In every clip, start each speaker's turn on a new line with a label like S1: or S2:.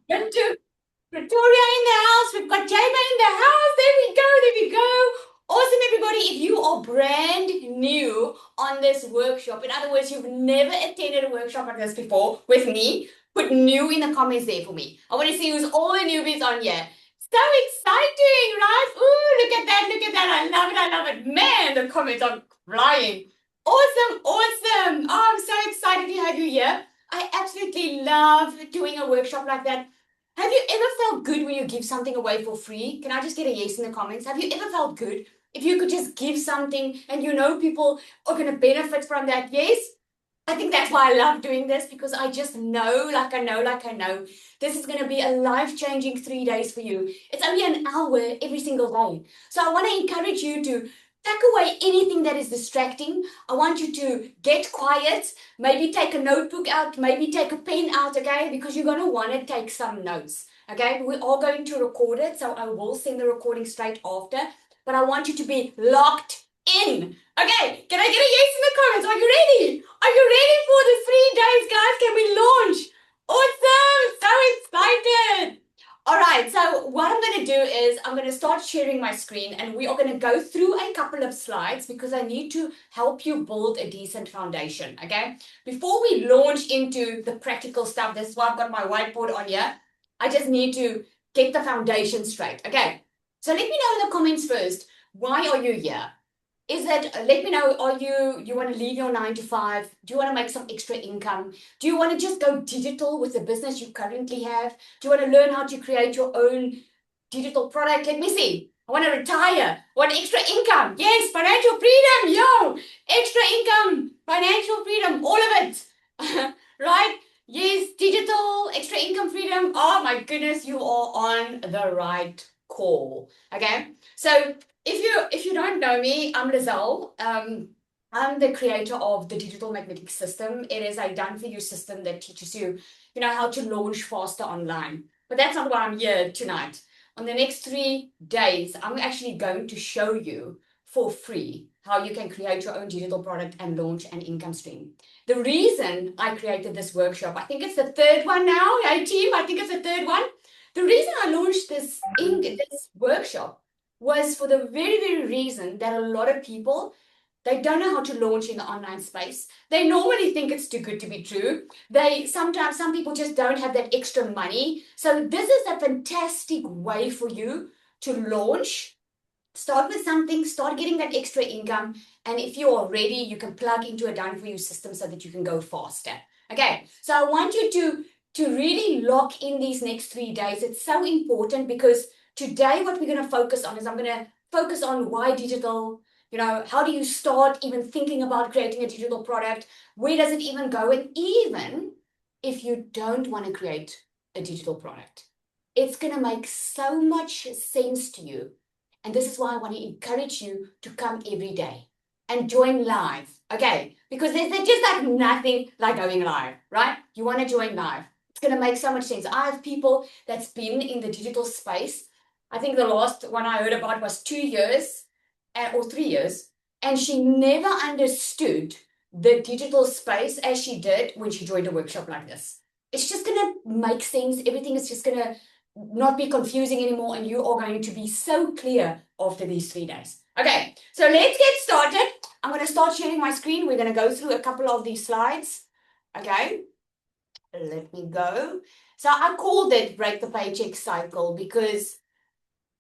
S1: Got to Victoria in the house. We've got Jayma in the house. There we go. There we go. Awesome, everybody. If you are brand new on this workshop, in other words, you've never attended a workshop like this before with me, put new in the comments there for me. I want to see who's all the newbies on here. So exciting, right? Ooh, look at that. Look at that. I love it. I love it. Man, the comments are flying. Awesome. Awesome. Oh, I'm so excited to have you here. I absolutely love doing a workshop like that. Have you ever felt good when you give something away for free? Can I just get a yes in the comments? Have you ever felt good if you could just give something and you know people are going to benefit from that? Yes? I think that's why I love doing this because I just know, like I know, this is going to be a life changing 3 days for you. It's only an hour every single day. So I want to encourage you to tuck away anything that is distracting. I want you to get quiet, maybe take a notebook out, maybe take a pen out, okay? Because you're going to want to take some notes, okay? We are going to record it, so I will send the recording straight after. But I want you to be locked in. Okay, can I get a yes in the comments? Are you ready? Are you ready for the 3 days, guys? Can we launch? Awesome! So excited! All right, so what I'm going to do is I'm going to start sharing my screen and we are going to go through a couple of slides because I need to help you build a decent foundation, okay? Before we launch into the practical stuff, this is why I've got my whiteboard on here. I just need to get the foundation straight, okay? So let me know in the comments first, why are you here? Is that let me know, are you want to leave your 9 to 5? Do you want to make some extra income? Do you want to just go digital with the business you currently have? Do you want to learn how to create your own digital product? Let me see. I want to retire. Want extra income? Yes, financial freedom. Yo, extra income, financial freedom, all of it. Right? Yes, digital, extra income freedom. Oh my goodness, you are on the right call. Okay. So if you don't know me, I'm Resell. I'm the creator of the digital magnetic system. It is a done for you system that teaches you, how to launch faster online. But that's not why I'm here tonight. On the next 3 days, I'm actually going to show you for free how you can create your own digital product and launch an income stream. The reason I created this workshop, I think it's the third one now. Hey team, I think it's the third one. The reason I launched this workshop was for the very, very reason that a lot of people, they don't know how to launch in the online space. They normally think it's too good to be true. Sometimes some people just don't have that extra money. So this is a fantastic way for you to launch. Start with something, start getting that extra income. And if you are ready, you can plug into a done for you system so that you can go faster. Okay, so I want you to really lock in these next 3 days. It's so important because today what we're going to focus on is I'm going to focus on why digital. How do you start even thinking about creating a digital product? Where does it even go? And even if you don't want to create a digital product, it's going to make so much sense to you. And this is why I want to encourage you to come every day and join live. Okay, because there's just like nothing like going live, right? You want to join live. It's going to make so much sense. I have people that's been in the digital space. I think the last one I heard about was 2 years or 3 years, and she never understood the digital space as she did when she joined a workshop like this. It's just going to make sense. Everything is just going to not be confusing anymore, and you are going to be so clear after these 3 days. Okay, so let's get started. I'm going to start sharing my screen. We're going to go through a couple of these slides. Okay, let me go. So I called it break the paycheck cycle because,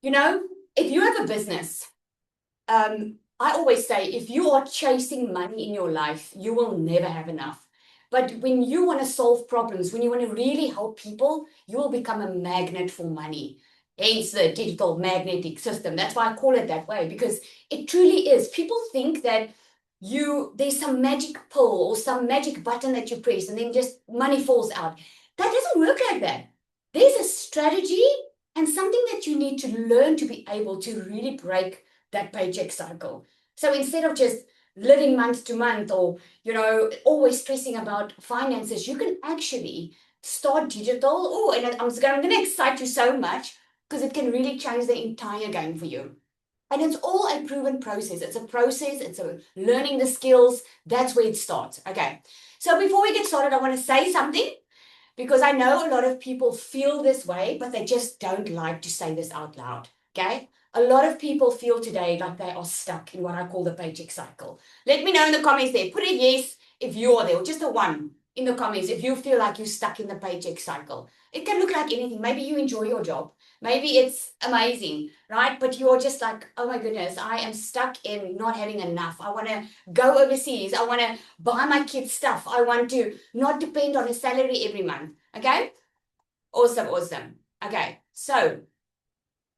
S1: if you have a business, I always say if you are chasing money in your life, you will never have enough. But when you want to solve problems, when you want to really help people, you will become a magnet for money. Hence the digital magnetic system. That's why I call it that way, because it truly is. People think that there's some magic pull or some magic button that you press and then just money falls out. That doesn't work like that. There's a strategy and something that you need to learn to be able to really break that paycheck cycle. So instead of just living month to month or, always stressing about finances, you can actually start digital. Oh, and I'm going to excite you so much because it can really change the entire game for you. And it's all a proven process. It's a process. It's a learning the skills. That's where it starts. Okay. So before we get started, I want to say something. because I know a lot of people feel this way, but they just don't like to say this out loud. Okay? A lot of people feel today like they are stuck in what I call the paycheck cycle. Let me know in the comments there. Put a yes if you are there, or just a one in the comments if you feel like you're stuck in the paycheck cycle. It can look like anything. Maybe you enjoy your job. Maybe it's amazing, right? But you're just like, oh my goodness, I am stuck in not having enough. I want to go overseas. I want to buy my kids stuff. I want to not depend on a salary every month. Okay? Awesome, awesome. Okay, so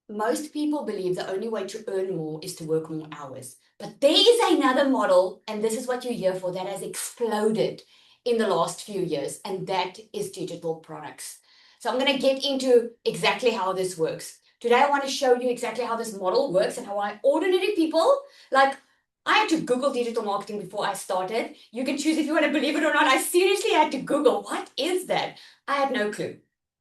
S1: most people believe the only way to earn more is to work more hours. But there is another model, and this is what you're here for, that has exploded in the last few years, and that is digital products. So I'm going to get into exactly how this works. Today, I want to show you exactly how this model works and how ordinary people, like I had to Google digital marketing before I started. You can choose if you want to believe it or not. I seriously had to Google, what is that? I had no clue.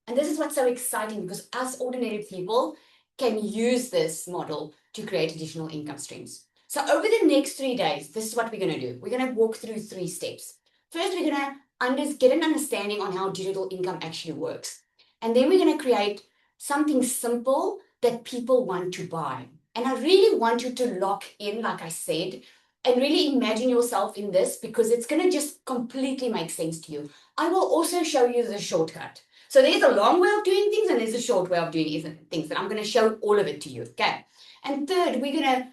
S1: And this is what's so exciting, because us ordinary people can use this model to create additional income streams. So over the next 3 days, this is what we're going to do. We're going to walk through 3 steps. First, we're going to get an understanding on how digital income actually works. And then we're going to create something simple that people want to buy. And I really want you to lock in, like I said, and really imagine yourself in this, because it's going to just completely make sense to you. I will also show you the shortcut. So there's a long way of doing things and there's a short way of doing things. And I'm going to show all of it to you. Okay. And third, we're going to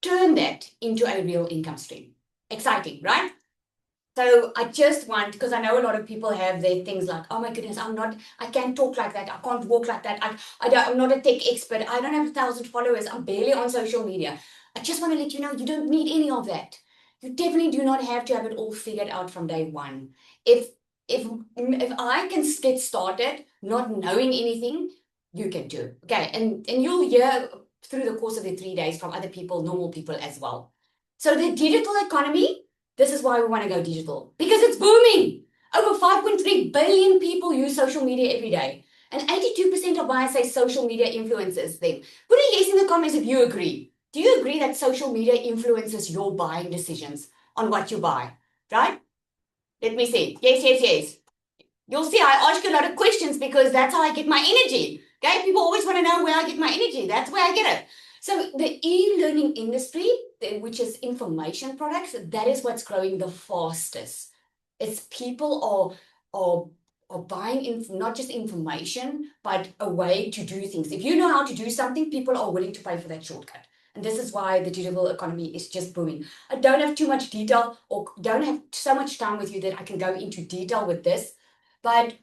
S1: turn that into a real income stream. Exciting, right? So I just want, because I know a lot of people have their things like, oh my goodness, I can't talk like that. I can't walk like that. I'm not a tech expert. I don't have 1,000 followers. I'm barely on social media. I just want to let you know, you don't need any of that. You definitely do not have to have it all figured out from day one. If I can get started not knowing anything, you can too. Okay, and you'll hear through the course of the 3 days from other people, normal people as well. So the digital economy, this is why we want to go digital, because it's booming. Over 5.3 billion people use social media every day. And 82% of buyers say social media influences them. Put a yes in the comments if you agree. Do you agree that social media influences your buying decisions on what you buy? Right? Let me see. Yes, yes, yes. You'll see I ask you a lot of questions because that's how I get my energy. Okay? People always want to know where I get my energy. That's where I get it. So the e-learning industry, which is information products, that is what's growing the fastest. It's people are buying not just information, but a way to do things. If you know how to do something, people are willing to pay for that shortcut. And this is why the digital economy is just booming. I don't have too much detail or don't have so much time with you that I can go into detail with this, but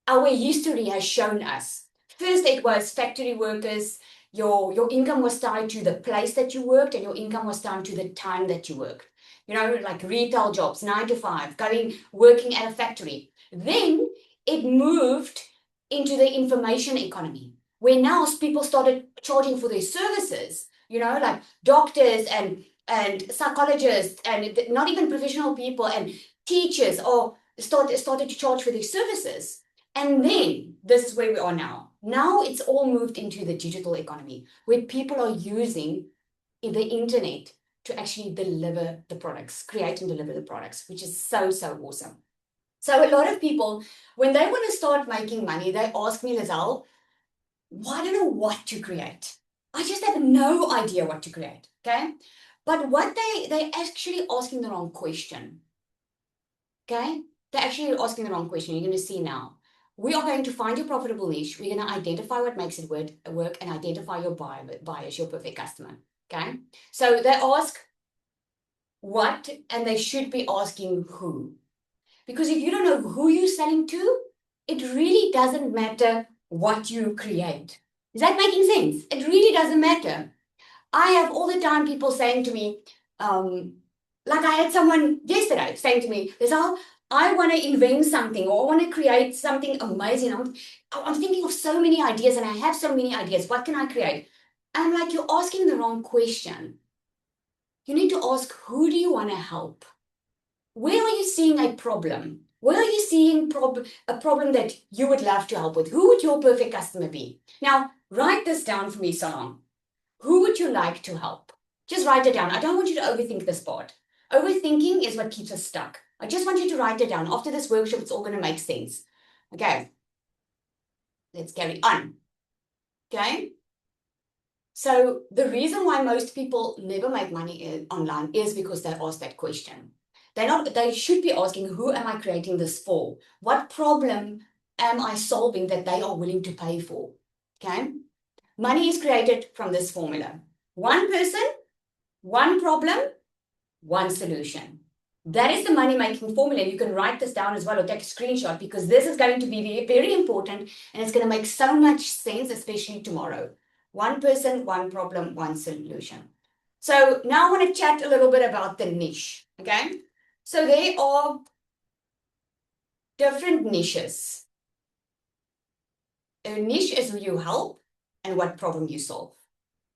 S1: our history has shown us. First, it was factory workers. Your income was tied to the place that you worked, and your income was tied to the time that you worked. You know, like retail jobs, 9 to 5, working at a factory. Then it moved into the information economy, where now people started charging for their services, you know, like doctors and psychologists, and not even professional people, and teachers or started to charge for their services. And then this is where we are now. Now it's all moved into the digital economy, where people are using the internet to actually deliver the products, create and deliver the products, which is so, so awesome. So a lot of people, when they want to start making money, they ask me, Lizelle, I don't know what to create. I just have no idea what to create, okay? But what they actually asking the wrong question, okay? They're actually asking the wrong question. You're going to see now. We are going to find your profitable niche. We're going to identify what makes it work and identify your buyers, your perfect customer, okay? So they ask what, and they should be asking who. Because if you don't know who you're selling to, it really doesn't matter what you create. Is that making sense? It really doesn't matter. I have all the time people saying to me, like I had someone yesterday saying to me, Lizelle, I want to invent something or I want to create something amazing. I'm thinking of so many ideas and I have so many ideas. What can I create? And I'm like, you're asking the wrong question. You need to ask, who do you want to help? Where are you seeing a problem? Where are you seeing a problem that you would love to help with? Who would your perfect customer be? Now, write this down for me, Salon. Who would you like to help? Just write it down. I don't want you to overthink this part. Overthinking is what keeps us stuck. I just want you to write it down. After this workshop, it's all going to make sense. Okay, let's carry on. Okay. So the reason why most people never make money online is because they ask that question. They should be asking, who am I creating this for? What problem am I solving that they are willing to pay for? Okay. Money is created from this formula. One person, one problem, one solution. That is the money making formula. You can write this down as well or take a screenshot because this is going to be very, very important and it's going to make so much sense, especially tomorrow. One person, one problem, one solution. So now I want to chat a little bit about the niche. Okay. So there are different niches. A niche is who you help and what problem you solve.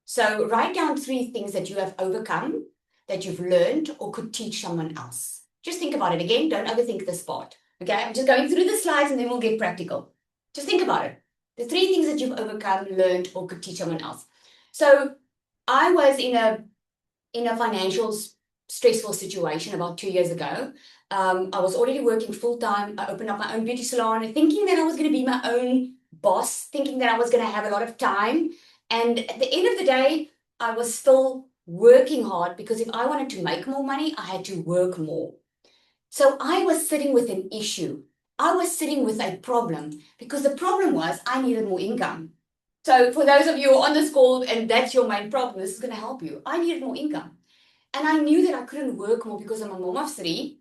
S1: So write down 3 things that you have overcome, that you've learned or could teach someone else. Just think about it again. Don't overthink this part. Okay, I'm just going through the slides and then we'll get practical. Just think about it. The 3 things that you've overcome, learned, or could teach someone else. So I was in a financial stressful situation about 2 years ago. I was already working full time. I opened up my own beauty salon, thinking that I was going to be my own boss, thinking that I was going to have a lot of time. And at the end of the day, I was still working hard because if I wanted to make more money, I had to work more. So I was sitting with an issue. I was sitting with a problem because the problem was I needed more income. So for those of you on this call and that's your main problem, this is going to help you. I needed more income. And I knew that I couldn't work more because I'm a mom of 3.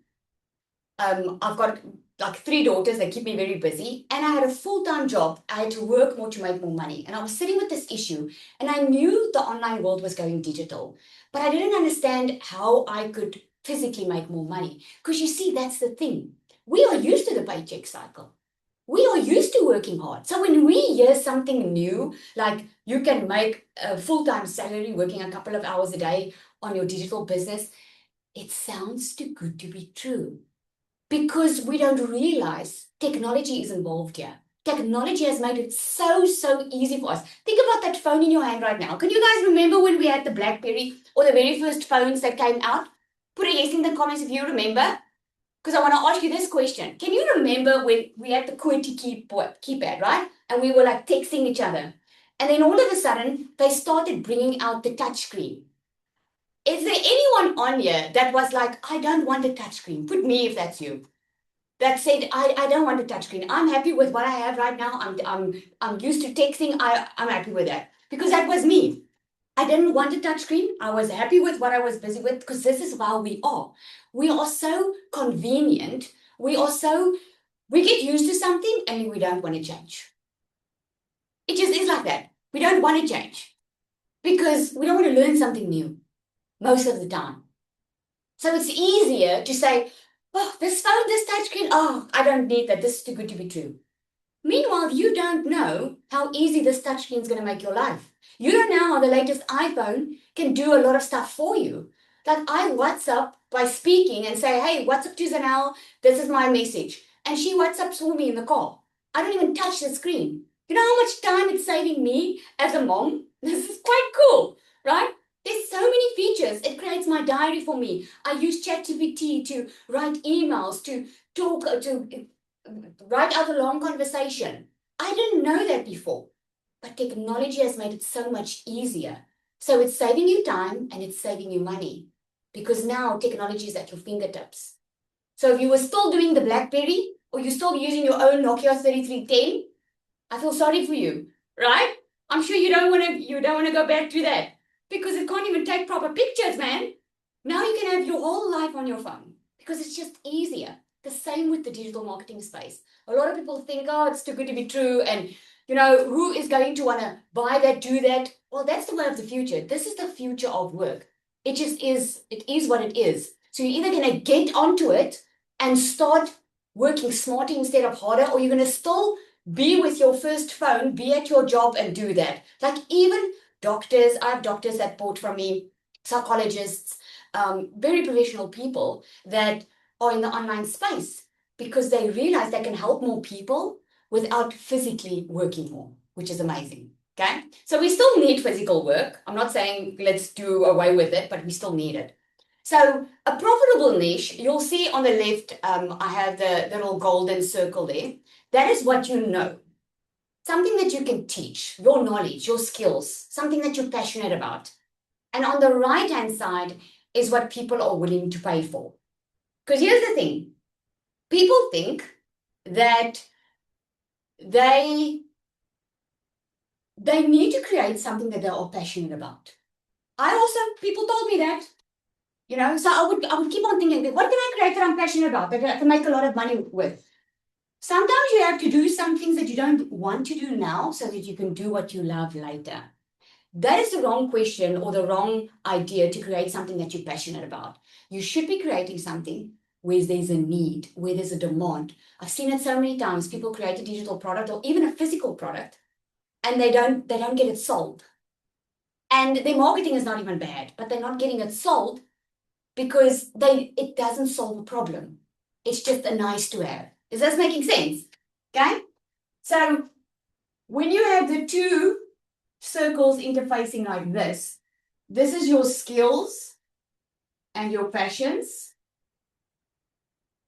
S1: I've got like 3 daughters that keep me very busy. And I had a full-time job. I had to work more to make more money. And I was sitting with this issue. And I knew the online world was going digital. But I didn't understand how I could physically make more money. Because you see, that's the thing. We are used to the paycheck cycle. We are used to working hard. So when we hear something new, like you can make a full-time salary working a couple of hours a day on your digital business, it sounds too good to be true because we don't realize technology is involved here. Technology has made it so, so easy for us. Think about that phone in your hand right now. Can you guys remember when we had the BlackBerry or the very first phones that came out? Put a yes in the comments if you remember. Because I want to ask you this question. Can you remember when we had the QWERTY keypad, right? And we were like texting each other. And then all of a sudden, they started bringing out the touchscreen. Is there anyone on here that was like, I don't want a touchscreen? Put me if that's you. That said, I don't want a touchscreen. I'm happy with what I have right now. I'm used to texting. I'm happy with that. Because that was me. I didn't want a touchscreen. I was happy with what I was busy with because this is how we are. We are so convenient. We get used to something and we don't want to change. It just is like that. We don't want to change because we don't want to learn something new most of the time. So it's easier to say, oh, this phone, this touchscreen, oh, I don't need that. This is too good to be true. Meanwhile, you don't know how easy this touchscreen is going to make your life. You don't know how the latest iPhone can do a lot of stuff for you. Like I WhatsApp by speaking and say, hey, WhatsApp to Zanel, this is my message. And she WhatsApps for me in the car. I don't even touch the screen. You know how much time it's saving me as a mom? This is quite cool, right? There's so many features. It creates my diary for me. I use ChatGPT to write emails, to talk, to write out a long conversation. I didn't know that before, but technology has made it so much easier. So it's saving you time and it's saving you money because now technology is at your fingertips. So if you were still doing the BlackBerry or you're still using your own Nokia 3310, I feel sorry for you, right? I'm sure you don't want to go back to that because it can't even take proper pictures, man. Now you can have your whole life on your phone because it's just easier. The same with the digital marketing space. A lot of people think, oh, it's too good to be true. And, who is going to want to buy that, do that? Well, that's the way of the future. This is the future of work. It just is, it is what it is. So you're either going to get onto it and start working smarter instead of harder, or you're going to still be with your first phone, be at your job and do that. Like even doctors, I have doctors that bought from me, psychologists, very professional people that are in the online space because they realize they can help more people without physically working more, which is amazing. Okay, so we still need physical work. I'm not saying let's do away with it, but we still need it. So a profitable niche, you'll see on the left, I have the little golden circle there. That is what you know. Something that you can teach, your knowledge, your skills, something that you're passionate about. And on the right-hand side is what people are willing to pay for. Because here's the thing. People think that they need to create something that they are passionate about. People told me that, so I would keep on thinking, what can I create that I'm passionate about, that I can make a lot of money with? Sometimes you have to do some things that you don't want to do now so that you can do what you love later. That is the wrong question or the wrong idea to create something that you're passionate about. You should be creating something where there's a need, where there's a demand. I've seen it so many times. People create a digital product or even a physical product, and they don't get it sold. And their marketing is not even bad, but they're not getting it sold because it doesn't solve a problem. It's just a nice to have. Is this making sense? Okay? So when you have the two circles interfacing like this is your skills and your passions.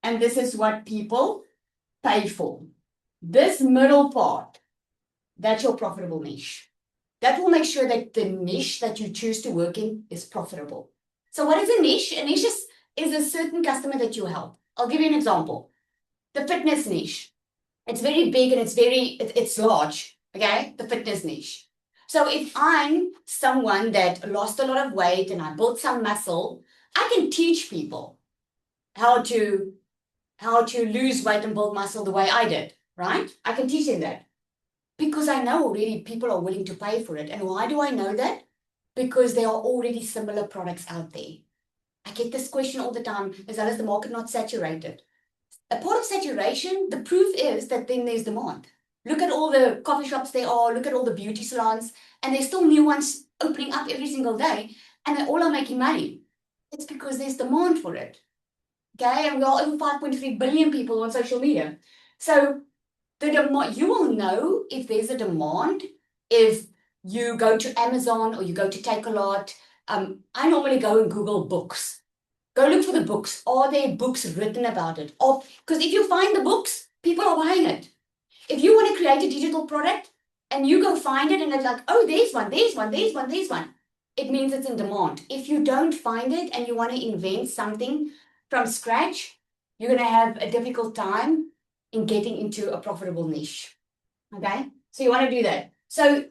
S1: And this is what people pay for. This middle part, that's your profitable niche. That will make sure that the niche that you choose to work in is profitable. So what is a niche? A niche is a certain customer that you help. I'll give you an example. The fitness niche. It's very big and it's large, okay? The fitness niche. So if I'm someone that lost a lot of weight and I built some muscle, I can teach people how to lose weight and build muscle the way I did, right? I can teach them that because I know already people are willing to pay for it. And why do I know that? Because there are already similar products out there. I get this question all the time, is the market not saturated? A part of saturation, the proof is that then there's demand. Look at all the coffee shops there are, look at all the beauty salons, and there's still new ones opening up every single day, and they all are making money. It's because there's demand for it. Okay, and we are over 5.3 billion people on social media. So the demand, you will know if there's a demand if you go to Amazon or you go to Takealot. I normally go and Google books. Go look for the books. Are there books written about it? Because if you find the books, people are buying it. If you want to create a digital product and you go find it and it's like, oh, there's one, it means it's in demand. If you don't find it and you want to invent something from scratch, you're going to have a difficult time in getting into a profitable niche. Okay? So you want to do that. So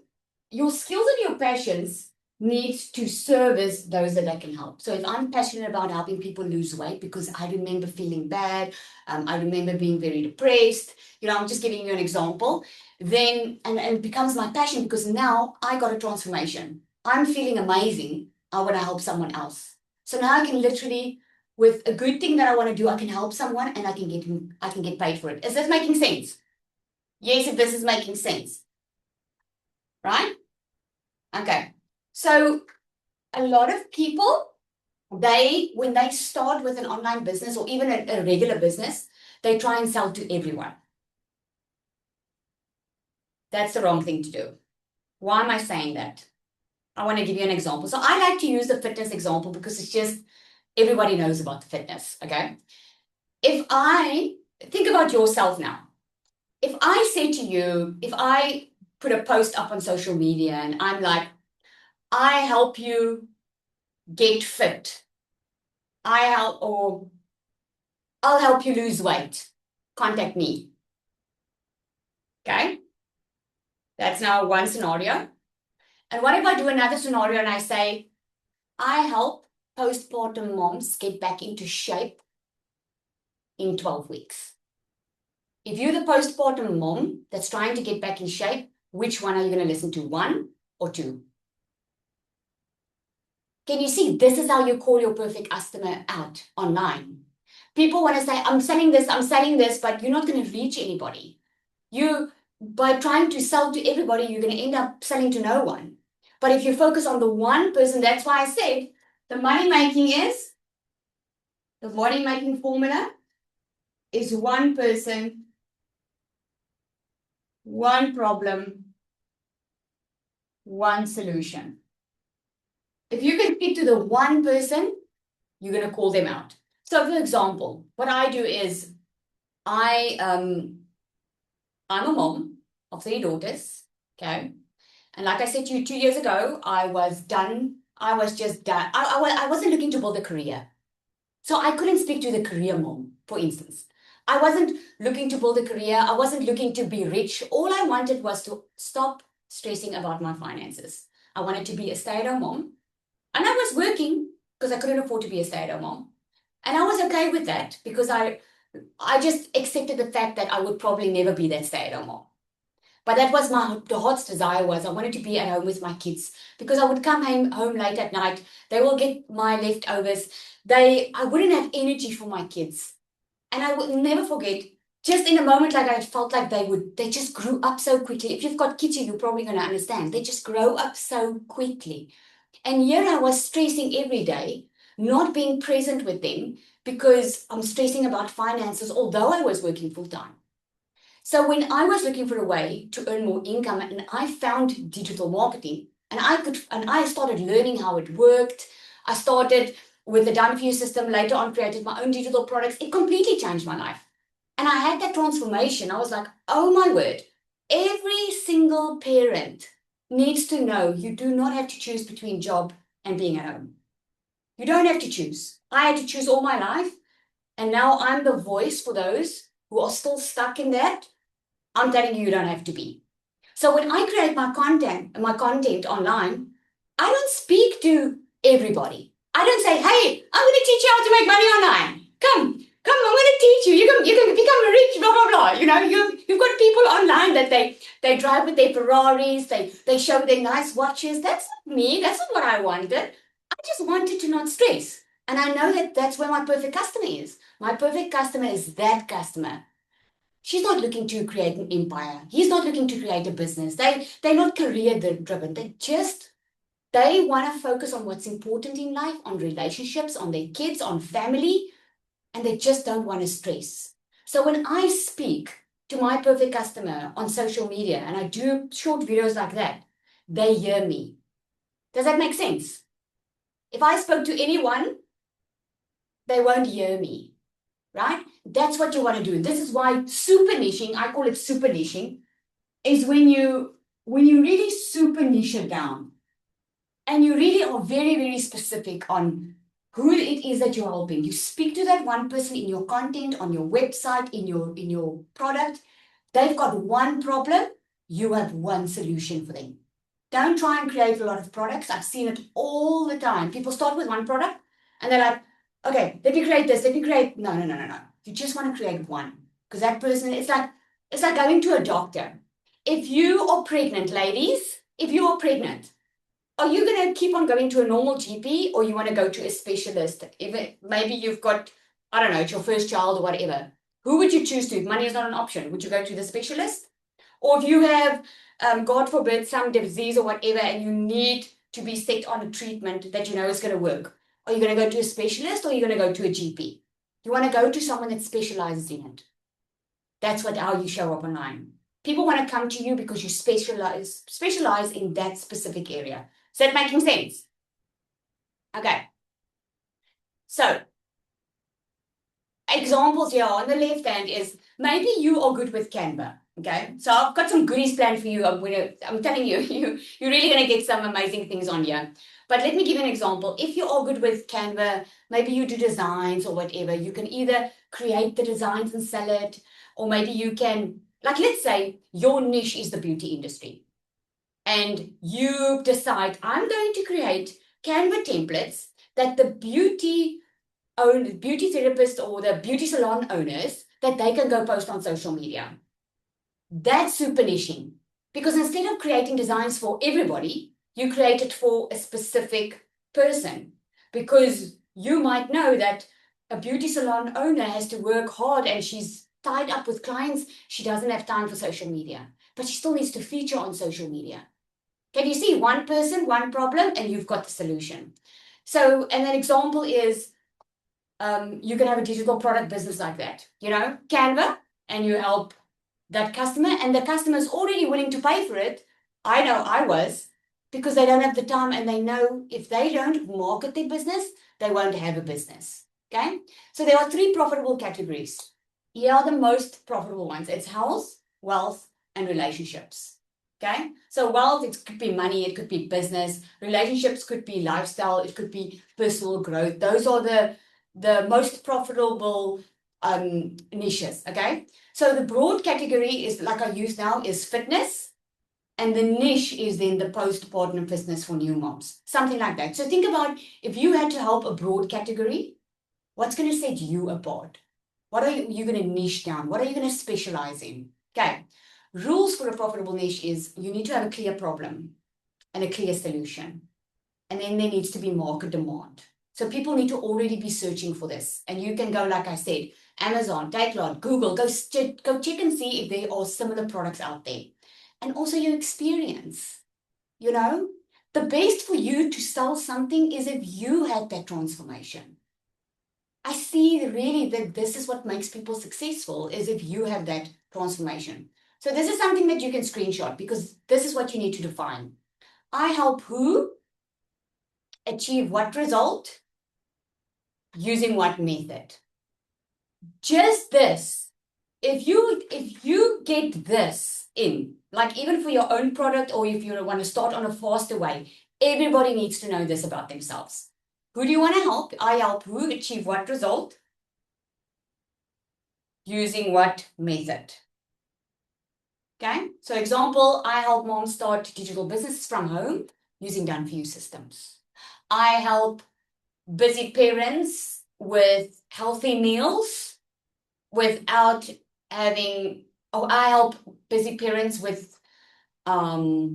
S1: your skills and your passions needs to service those that I can help. So if I'm passionate about helping people lose weight because I remember feeling bad, I remember being very depressed, I'm just giving you an example, then, and it becomes my passion because now I got a transformation. I'm feeling amazing when I help someone else. So now I can literally, with a good thing that I want to do, I can help someone and I can get paid for it. Is this making sense? Yes, if this is making sense. Right? Okay. So a lot of people, when they start with an online business or even a regular business, they try and sell to everyone. That's the wrong thing to do. Why am I saying that? I want to give you an example. So I like to use the fitness example because it's just, everybody knows about the fitness, okay? If I think about yourself now, if I say to you, if I put a post up on social media and I'm like, I help you get fit, I'll help you lose weight, contact me. Okay? That's now one scenario. And what if I do another scenario and I say, I help postpartum moms get back into shape in 12 weeks. If you're the postpartum mom that's trying to get back in shape, which one are you going to listen to, one or two? Can you see? This is how you call your perfect customer out online. People want to say, I'm selling this, but you're not going to reach anybody. By trying to sell to everybody, you're going to end up selling to no one. But if you focus on the one person, that's why I said the money making formula is one person, one problem, one solution. If you can speak to the one person, you're going to call them out. So for example, what I do is I I'm a mom of 3 daughters. Okay. And like I said to you 2 years ago, I was done. I was just done. I wasn't looking to build a career. So I couldn't speak to the career mom, for instance. I wasn't looking to build a career. I wasn't looking to be rich. All I wanted was to stop stressing about my finances. I wanted to be a stay-at-home mom. And I was working because I couldn't afford to be a stay-at-home mom. And I was okay with that because I just accepted the fact that I would probably never be that stay-at-home mom. But that was the heart's desire was I wanted to be at home with my kids because I would come home late at night. They will get my leftovers. I wouldn't have energy for my kids. And I would never forget, just in a moment like I felt like they just grew up so quickly. If you've got kids, you're probably going to understand. They just grow up so quickly. And here I was stressing every day, not being present with them because I'm stressing about finances, although I was working full time. So when I was looking for a way to earn more income and I found digital marketing and I started learning how it worked. I started with the Done For You system, later on created my own digital products. It completely changed my life. And I had that transformation. I was like, oh my word, every single parent needs to know you do not have to choose between job and being at home. You don't have to choose. I had to choose all my life. And now I'm the voice for those who are still stuck in that. I'm telling you, you don't have to be. So when I create my content online, I don't speak to everybody. I don't say, hey, I'm going to teach you how to make money online. Come, I'm going to teach you. You can become rich, blah, blah, blah. You know, you've got people online that they drive with their Ferraris, they show their nice watches. That's not me. That's not what I wanted. I just wanted to not stress. And I know that that's where my perfect customer is. My perfect customer is that customer. She's not looking to create an empire. He's not looking to create a business. They're not career driven. They want to focus on what's important in life, on relationships, on their kids, on family, and they just don't want to stress. So when I speak to my perfect customer on social media and I do short videos like that, they hear me. Does that make sense? If I spoke to anyone, they won't hear me. Right? That's what you want to do. This is why super niching, I call it super niching, is when you really super niche it down and you really are very, very specific on who it is that you're helping. You speak to that one person in your content, on your website, in your product. They've got one problem, you have one solution for them. Don't try and create a lot of products. I've seen it all the time. People start with one product and they're like, okay, let me create this, let me create. No. You just want to create one. Because that person, it's like going to a doctor. If you are pregnant, ladies, if you are pregnant, are you going to keep on going to a normal GP or you want to go to a specialist? Maybe you've got, I don't know, it's your first child or whatever. Who would you choose to if money is not an option? Would you go to the specialist? Or if you have, God forbid, some disease or whatever, and you need to be set on a treatment that you know is going to work, are you going to go to a specialist or are you going to go to a GP? You want to go to someone that specializes in it. That's how you show up online. People want to come to you because you specialize in that specific area. Is that making sense? Okay. So, examples here on the left hand is maybe you are good with Canva. Okay, so I've got some goodies planned for you. I'm telling you, you're really going to get some amazing things on here. But let me give you an example. If you're all good with Canva, maybe you do designs or whatever, you can either create the designs and sell it, or maybe you can, like, let's say your niche is the beauty industry. And you decide, I'm going to create Canva templates that the beauty therapists or the beauty salon owners, that they can go post on social media. That's super niching. Because instead of creating designs for everybody, you create it for a specific person. Because you might know that a beauty salon owner has to work hard and she's tied up with clients. She doesn't have time for social media, but she still needs to feature on social media. Can you see one person, one problem, and you've got the solution? So, and an example is you can have a digital product business like that, Canva, and you help that customer, and the customer is already willing to pay for it. I know I was, because they don't have the time and they know if they don't market their business, they won't have a business. Okay, so there are 3 profitable categories. Here are the most profitable ones. It's health, wealth, and relationships. Okay, so wealth, it could be money, it could be business, relationships could be lifestyle, it could be personal growth. Those are the most profitable niches. Okay, so the broad category is, like I use now, is fitness, and the niche is then the postpartum fitness for new moms, something like that. So think about, if you had to help a broad category, what's going to set you apart? What are you going to niche down? What are you going to specialize in? Okay. Rules for a profitable niche is you need to have a clear problem and a clear solution. And then there needs to be market demand. So people need to already be searching for this. And you can go, like I said, Amazon, Takealot, Google, go check and see if there are similar products out there. And also your experience. You know, the best for you to sell something is if you had that transformation. I see really that this is what makes people successful, is if you have that transformation. So this is something that you can screenshot, because this is what you need to define. I help who achieve what result using what method. Just this. If you get this in, like even for your own product, or if you want to start on a faster way, everybody needs to know this about themselves. Who do you want to help? I help who achieve what result using what method. Okay, so example, I help moms start digital businesses from home using done-for-you systems. I help busy parents with healthy meals without having, oh, I help busy parents with, I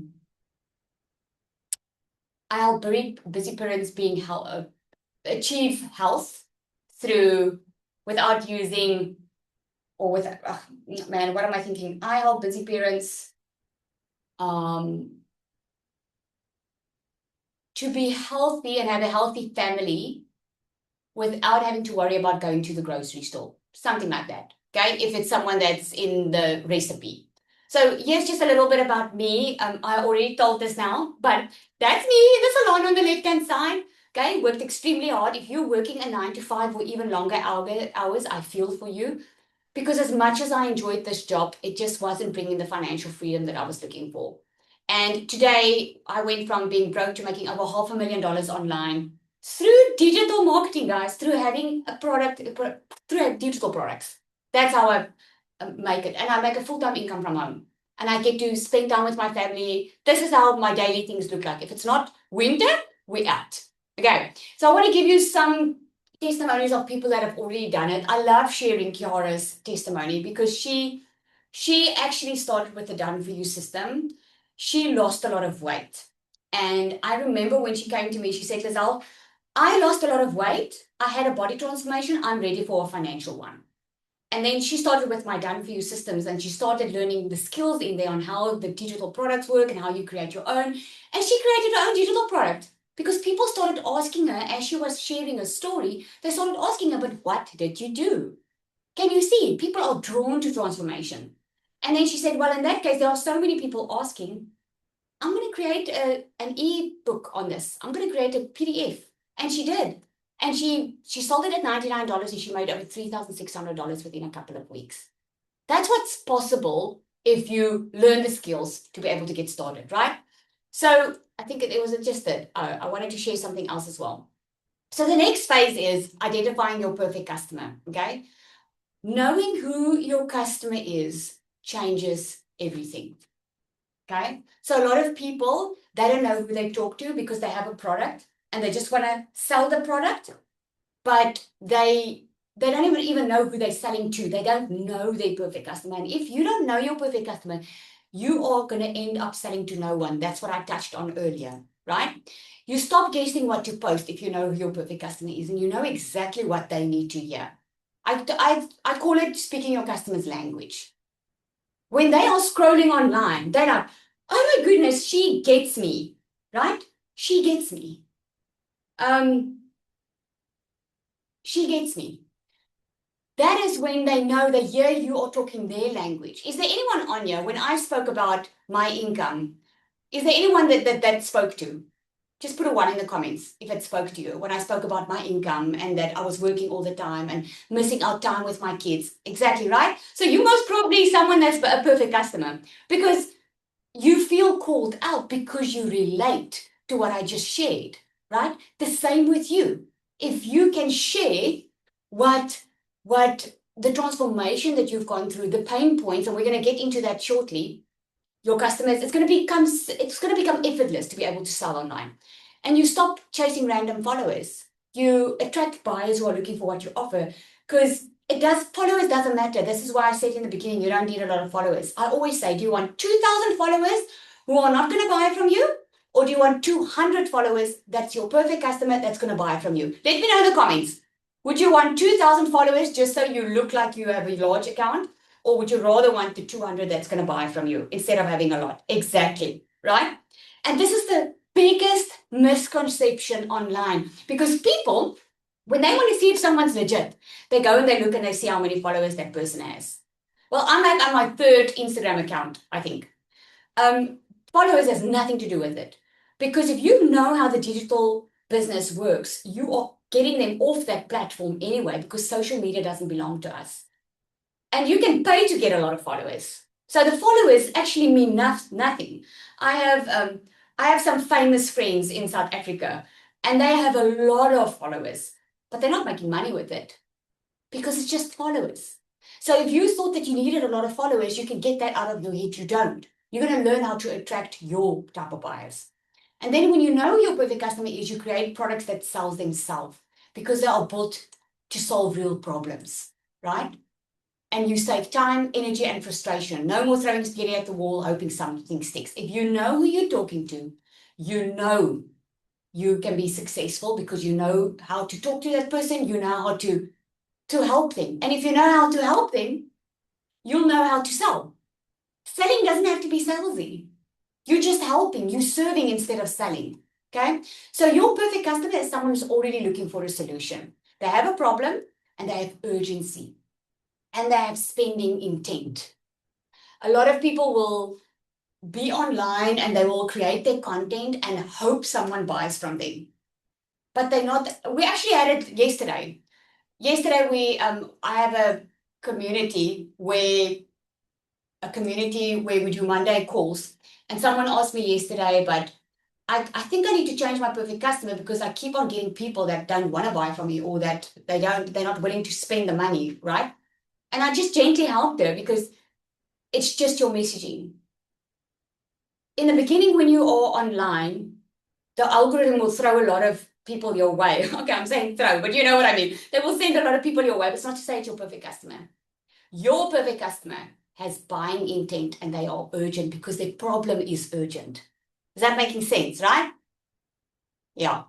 S1: help busy parents being achieve health through, without using, or with, man, what am I thinking? I help busy parents to be healthy and have a healthy family without having to worry about going to the grocery store. Something like that. Okay, if it's someone that's in the recipe. So yes, just a little bit about me. I already told this now, but that's me, the salon on the left-hand side. Okay, worked extremely hard. If you're working a 9 to 5 or even longer hours, I feel for you. Because as much as I enjoyed this job, it just wasn't bringing the financial freedom that I was looking for. And today I went from being broke to making over $500,000 online through digital marketing, guys, through having a product, through digital products. That's how I make it. And I make a full-time income from home. And I get to spend time with my family. This is how my daily things look like. If it's not winter, we're out. Okay, so I want to give you some testimonies of people that have already done it. I love sharing Kiara's testimony, because she actually started with the Done For You system. She lost a lot of weight. And I remember when she came to me, she said, Lizelle, I lost a lot of weight. I had a body transformation. I'm ready for a financial one. And then she started with my Done For You systems, and she started learning the skills in there on how the digital products work and how you create your own. And she created her own digital product, because people started asking her, as she was sharing her story, they started asking her, but what did you do? Can you see? People are drawn to transformation. And then she said, well, in that case, there are so many people asking, I'm going to create an e-book on this. I'm going to create a PDF. And she did. And she sold it at $99, and she made over $3,600 within a couple of weeks. That's what's possible if you learn the skills to be able to get started, right? So I think it was just that I wanted to share something else as well. So the next phase is identifying your perfect customer, okay? Knowing who your customer is changes everything, okay? So a lot of people, they don't know who they talk to because they have a product and they just want to sell the product, but they don't even know who they're selling to. They don't know their perfect customer. And if you don't know your perfect customer, you are going to end up selling to no one. That's what I touched on earlier, right? You stop guessing what to post if you know who your perfect customer is and you know exactly what they need to hear. I call it speaking your customer's language. When they are scrolling online, they're like, oh my goodness, she gets me, right? She gets me. She gets me. That is when they know, they hear you are talking their language. Is there anyone on here, when I spoke about my income, is there anyone that spoke to? Just put a 1 in the comments if it spoke to you when I spoke about my income and that I was working all the time and missing out time with my kids. Exactly, right? So you most probably someone that's a perfect customer because you feel called out because you relate to what I just shared, right? The same with you. If you can share what the transformation that you've gone through, the pain points, and we're going to get into that shortly, your customers, it's going to become effortless to be able to sell online. And you stop chasing random followers. You attract buyers who are looking for what you offer because followers doesn't matter. This is why I said in the beginning, you don't need a lot of followers. I always say, do you want 2,000 followers who are not going to buy from you? Or do you want 200 followers that's your perfect customer that's going to buy from you? Let me know in the comments. Would you want 2,000 followers just so you look like you have a large account? Or would you rather want the 200 that's going to buy from you instead of having a lot? Exactly, right? And this is the biggest misconception online because people, when they want to see if someone's legit, they go and they look and they see how many followers that person has. Well, I'm like on my third Instagram account, I think. Followers has nothing to do with it because if you know how the digital business works, you are getting them off that platform anyway because social media doesn't belong to us. And you can pay to get a lot of followers. So the followers actually mean nothing. I have some famous friends in South Africa, and they have a lot of followers, but they're not making money with it because it's just followers. So if you thought that you needed a lot of followers, you can get that out of your head. You don't. You're going to learn how to attract your type of buyers. And then when you know your perfect customer is, you create products that sells themselves because they are built to solve real problems, right? And you save time, energy, and frustration. No more throwing spaghetti at the wall, hoping something sticks. If you know who you're talking to, you know you can be successful because you know how to talk to that person, you know how to help them. And if you know how to help them, you'll know how to sell. Selling doesn't have to be salesy. You're just helping, you're serving instead of selling. Okay? So your perfect customer is someone who's already looking for a solution. They have a problem and they have urgency. And they have spending intent. A lot of people will be online and they will create their content and hope someone buys from them. But they're not. We actually had it yesterday. Yesterday I have a community where we do Monday calls. And someone asked me yesterday, but I think I need to change my perfect customer because I keep on getting people that don't want to buy from me or that they're not willing to spend the money, right? And I just gently helped her because it's just your messaging. In the beginning, when you are online, the algorithm will throw a lot of people your way. Okay, I'm saying throw, but you know what I mean. They will send a lot of people your way, but it's not to say it's your perfect customer. Your perfect customer has buying intent and they are urgent because their problem is urgent. Is that making sense, right? Yeah,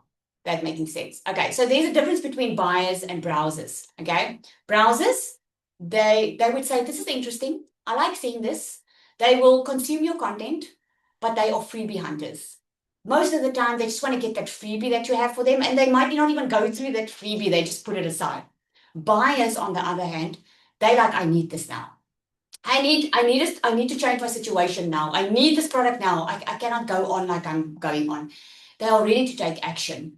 S1: that's making sense. Okay, so there's a difference between buyers and browsers. Okay, browsers, they would say, this is interesting. I like seeing this. They will consume your content, but they are freebie hunters. Most of the time, they just want to get that freebie that you have for them, and they might not even go through that freebie. They just put it aside. Buyers, on the other hand, they like, I need this now. I need to change my situation now. I need this product now. I cannot go on like I'm going on. They are ready to take action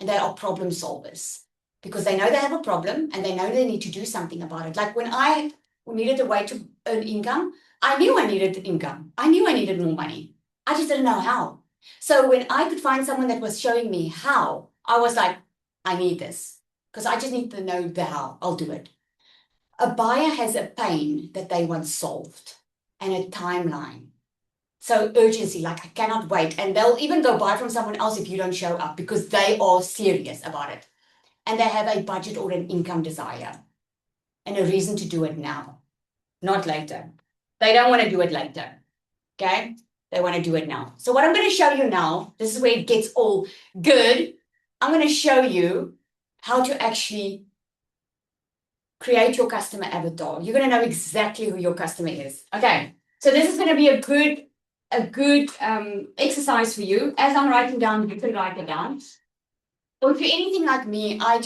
S1: and they are problem solvers because they know they have a problem and they know they need to do something about it. Like when I needed a way to earn income, I knew I needed income. I knew I needed more money. I just didn't know how. So when I could find someone that was showing me how, I was like, I need this because I just need to know the how. I'll do it. A buyer has a pain that they want solved and a timeline. So urgency, like I cannot wait. And they'll even go buy from someone else if you don't show up because they are serious about it. And they have a budget or an income desire and a reason to do it now, not later. They don't want to do it later. Okay? They want to do it now. So what I'm going to show you now, this is where it gets all good. I'm going to show you how to actually create your customer avatar. You're going to know exactly who your customer is. Okay, so this is going to be a good exercise for you. As I'm writing down, you can write it down. Or if you're anything like me, I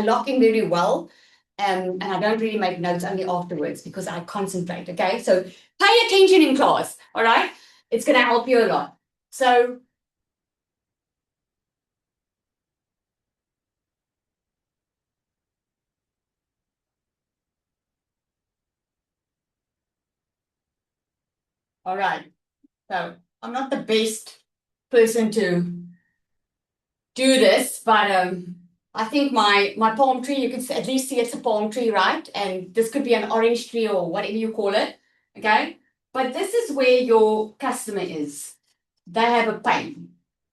S1: lock in very well, and I don't really make notes only afterwards because I concentrate. Okay, so pay attention in class. All right, it's going to help you a lot. So All right. So I'm not the best person to do this, but I think my palm tree, you can at least see it's a palm tree, right? And this could be an orange tree or whatever you call it. Okay. But this is where your customer is. They have a pain.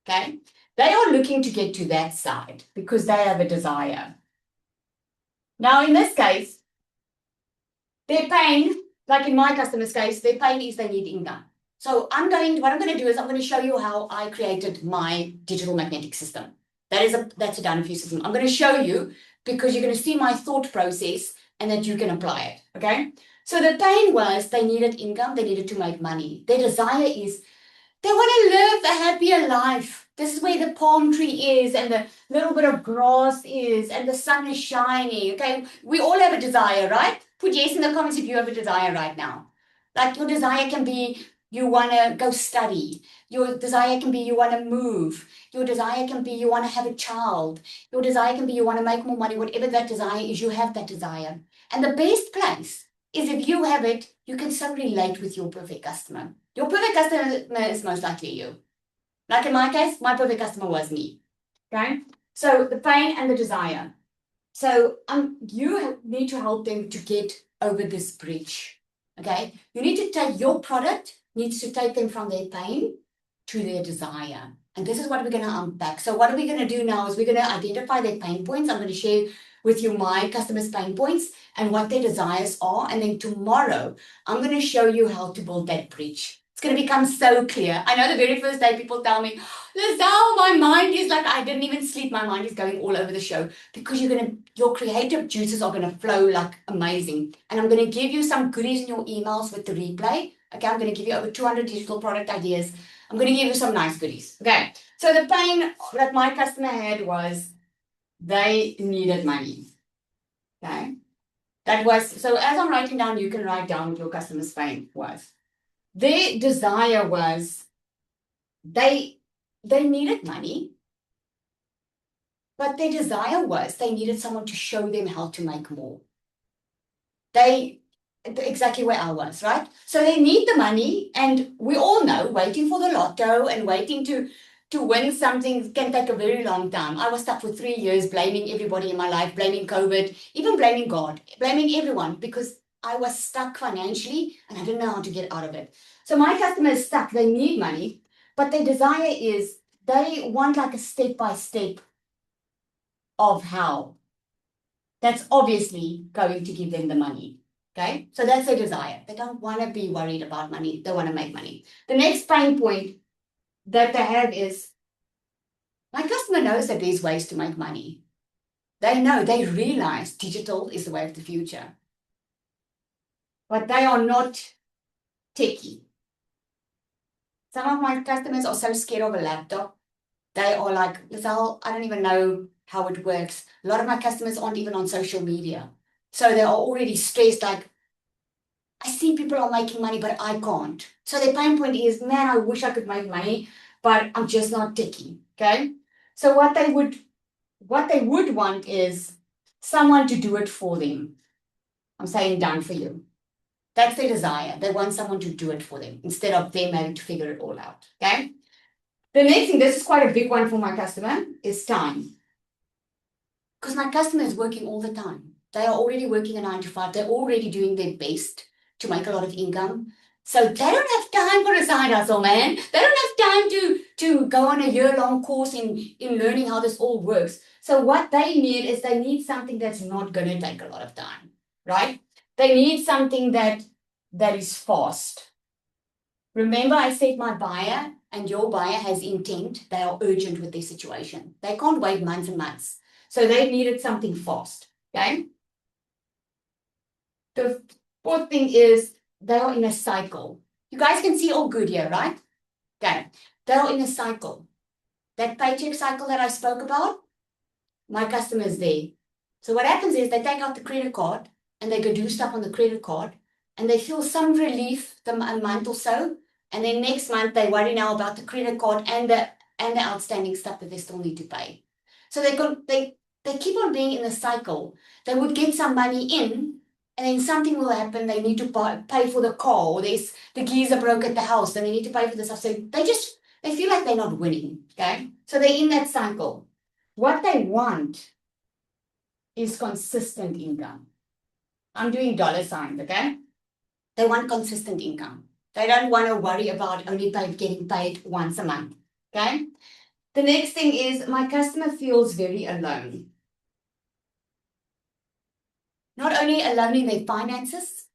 S1: Okay. They are looking to get to that side because they have a desire. Now, in this case, their pain, like in my customer's case, their pain is they need income. So what I'm going to do is I'm going to show you how I created my digital magnetic system. That's a done for you system. I'm going to show you because you're going to see my thought process and that you can apply it. Okay. So the pain was they needed income, they needed to make money. Their desire is they want to live a happier life. This is where the palm tree is and the little bit of grass is and the sun is shining. Okay, we all have a desire, right? Put yes in the comments if you have a desire right now. Like your desire can be you want to go study. Your desire can be you want to move. Your desire can be you want to have a child. Your desire can be you want to make more money. Whatever that desire is, you have that desire. And the best place is if you have it, you can so relate with your perfect customer. Your perfect customer is most likely you. Like in my case, my perfect customer was me. Okay? So the pain and the desire. So you need to help them to get over this bridge. Okay? You need to take your product, needs to take them from their pain to their desire. And this is what we're going to unpack. So what are we going to do now is we're going to identify their pain points. I'm going to share with you my customers' pain points and what their desires are. And then tomorrow, I'm going to show you how to build that bridge. It's going to become so clear. I know the very first day people tell me, Lizelle, my mind is like, I didn't even sleep. My mind is going all over the show because your creative juices are going to flow like amazing. And I'm going to give you some goodies in your emails with the replay. Okay, I'm going to give you over 200 digital product ideas. I'm going to give you some nice goodies. Okay, so the pain that my customer had was they needed money. Okay, that was, so as I'm writing down, you can write down what your customer's pain was. Their desire was they needed money, but their desire was they needed someone to show them how to make more. Exactly where I was, right? So they need the money, and we all know waiting for the lotto and waiting to win something can take a very long time. I was stuck for 3 years blaming everybody in my life, blaming COVID, even blaming God, blaming everyone because I was stuck financially and I didn't know how to get out of it. So my customer is stuck. They need money, but their desire is they want like a step-by-step of how. That's obviously going to give them the money. Okay, so that's their desire. They don't want to be worried about money. They want to make money. The next pain point that they have is my customer knows that there's ways to make money. They know, they realize digital is the way of the future. But they are not techie. Some of my customers are so scared of a laptop. They are like, Lizelle, I don't even know how it works. A lot of my customers aren't even on social media. So they are already stressed, like, I see people are making money, but I can't. So their pain point is, man, I wish I could make money, but I'm just not techie. Okay. So what they would want is someone to do it for them. I'm saying done for you. That's their desire. They want someone to do it for them instead of them having to figure it all out. Okay. The next thing, this is quite a big one for my customer, is time. Because my customer is working all the time. They are already working a 9 to 5. They're already doing their best to make a lot of income. So they don't have time for a side hustle, man. They don't have time to go on a year-long course in learning how this all works. So what they need is they need something that's not going to take a lot of time, right? They need something that is fast. Remember I said my buyer and your buyer has intent. They are urgent with their situation. They can't wait months and months. So they needed something fast, okay? The fourth thing is they are in a cycle. You guys can see all good here, right? Okay, they are in a cycle. That paycheck cycle that I spoke about, my customer is there. So what happens is they take out the credit card and they go do stuff on the credit card and they feel some relief a month or so. And then next month they worry now about the credit card and the outstanding stuff that they still need to pay. So they keep on being in a cycle. They would get some money in, and then something will happen. They need to pay for the car, or the geezer broke at the house, and they need to pay for the stuff. So they feel like they're not winning. Okay, so they're in that cycle. What they want is consistent income. I'm doing dollar signs. Okay, they want consistent income. They don't want to worry about only getting paid once a month. Okay. The next thing is my customer feels very alone. Not only alone in their finances,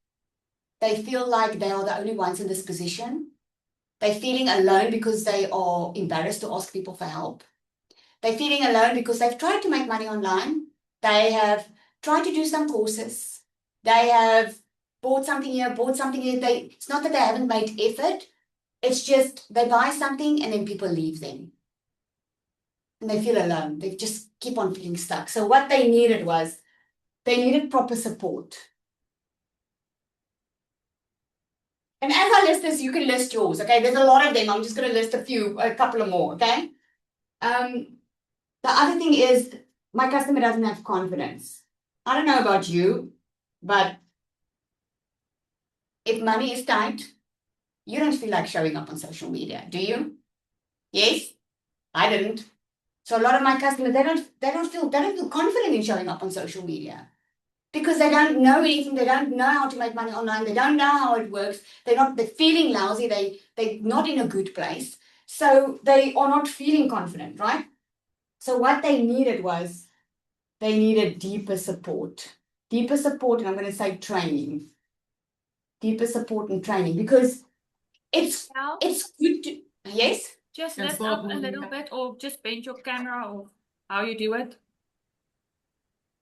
S1: they feel like they are the only ones in this position. They're feeling alone because they are embarrassed to ask people for help. They're feeling alone because they've tried to make money online. They have tried to do some courses. They have bought something here, bought something here. It's not that they haven't made effort. It's just they buy something and then people leave them. And they feel alone. They just keep on feeling stuck. So what they needed was, they needed proper support. And as I list this, you can list yours, okay? There's a lot of them. I'm just going to list a couple of more, okay? The other thing is, my customer doesn't have confidence. I don't know about you, but if money is tight, you don't feel like showing up on social media, do you? Yes? I didn't. So a lot of my customers, they don't feel confident in showing up on social media, because they don't know anything. They don't know how to make money online. They don't know how it works. They're feeling lousy. They're not in a good place. So they are not feeling confident, right? So what they needed was, they needed deeper support. Deeper support, and I'm going to say training. Deeper support and training, because it's good to, yes?
S2: Just lift up a little bit, or just bend your camera, or how you do it.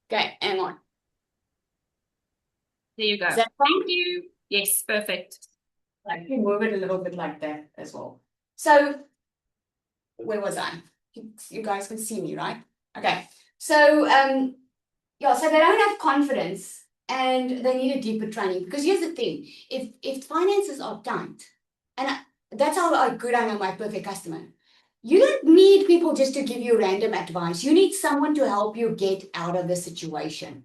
S1: Okay, hang on.
S2: There you go.
S1: Is that fine?
S2: Thank you. Yes, perfect.
S1: Like, you move it a little bit like that as well. So, where was I? You guys can see me, right? Okay. So, yeah, so they don't have confidence and they need a deeper training, because here's the thing. If finances are tight, and that's how good I know my perfect customer. You don't need people just to give you random advice. You need someone to help you get out of the situation.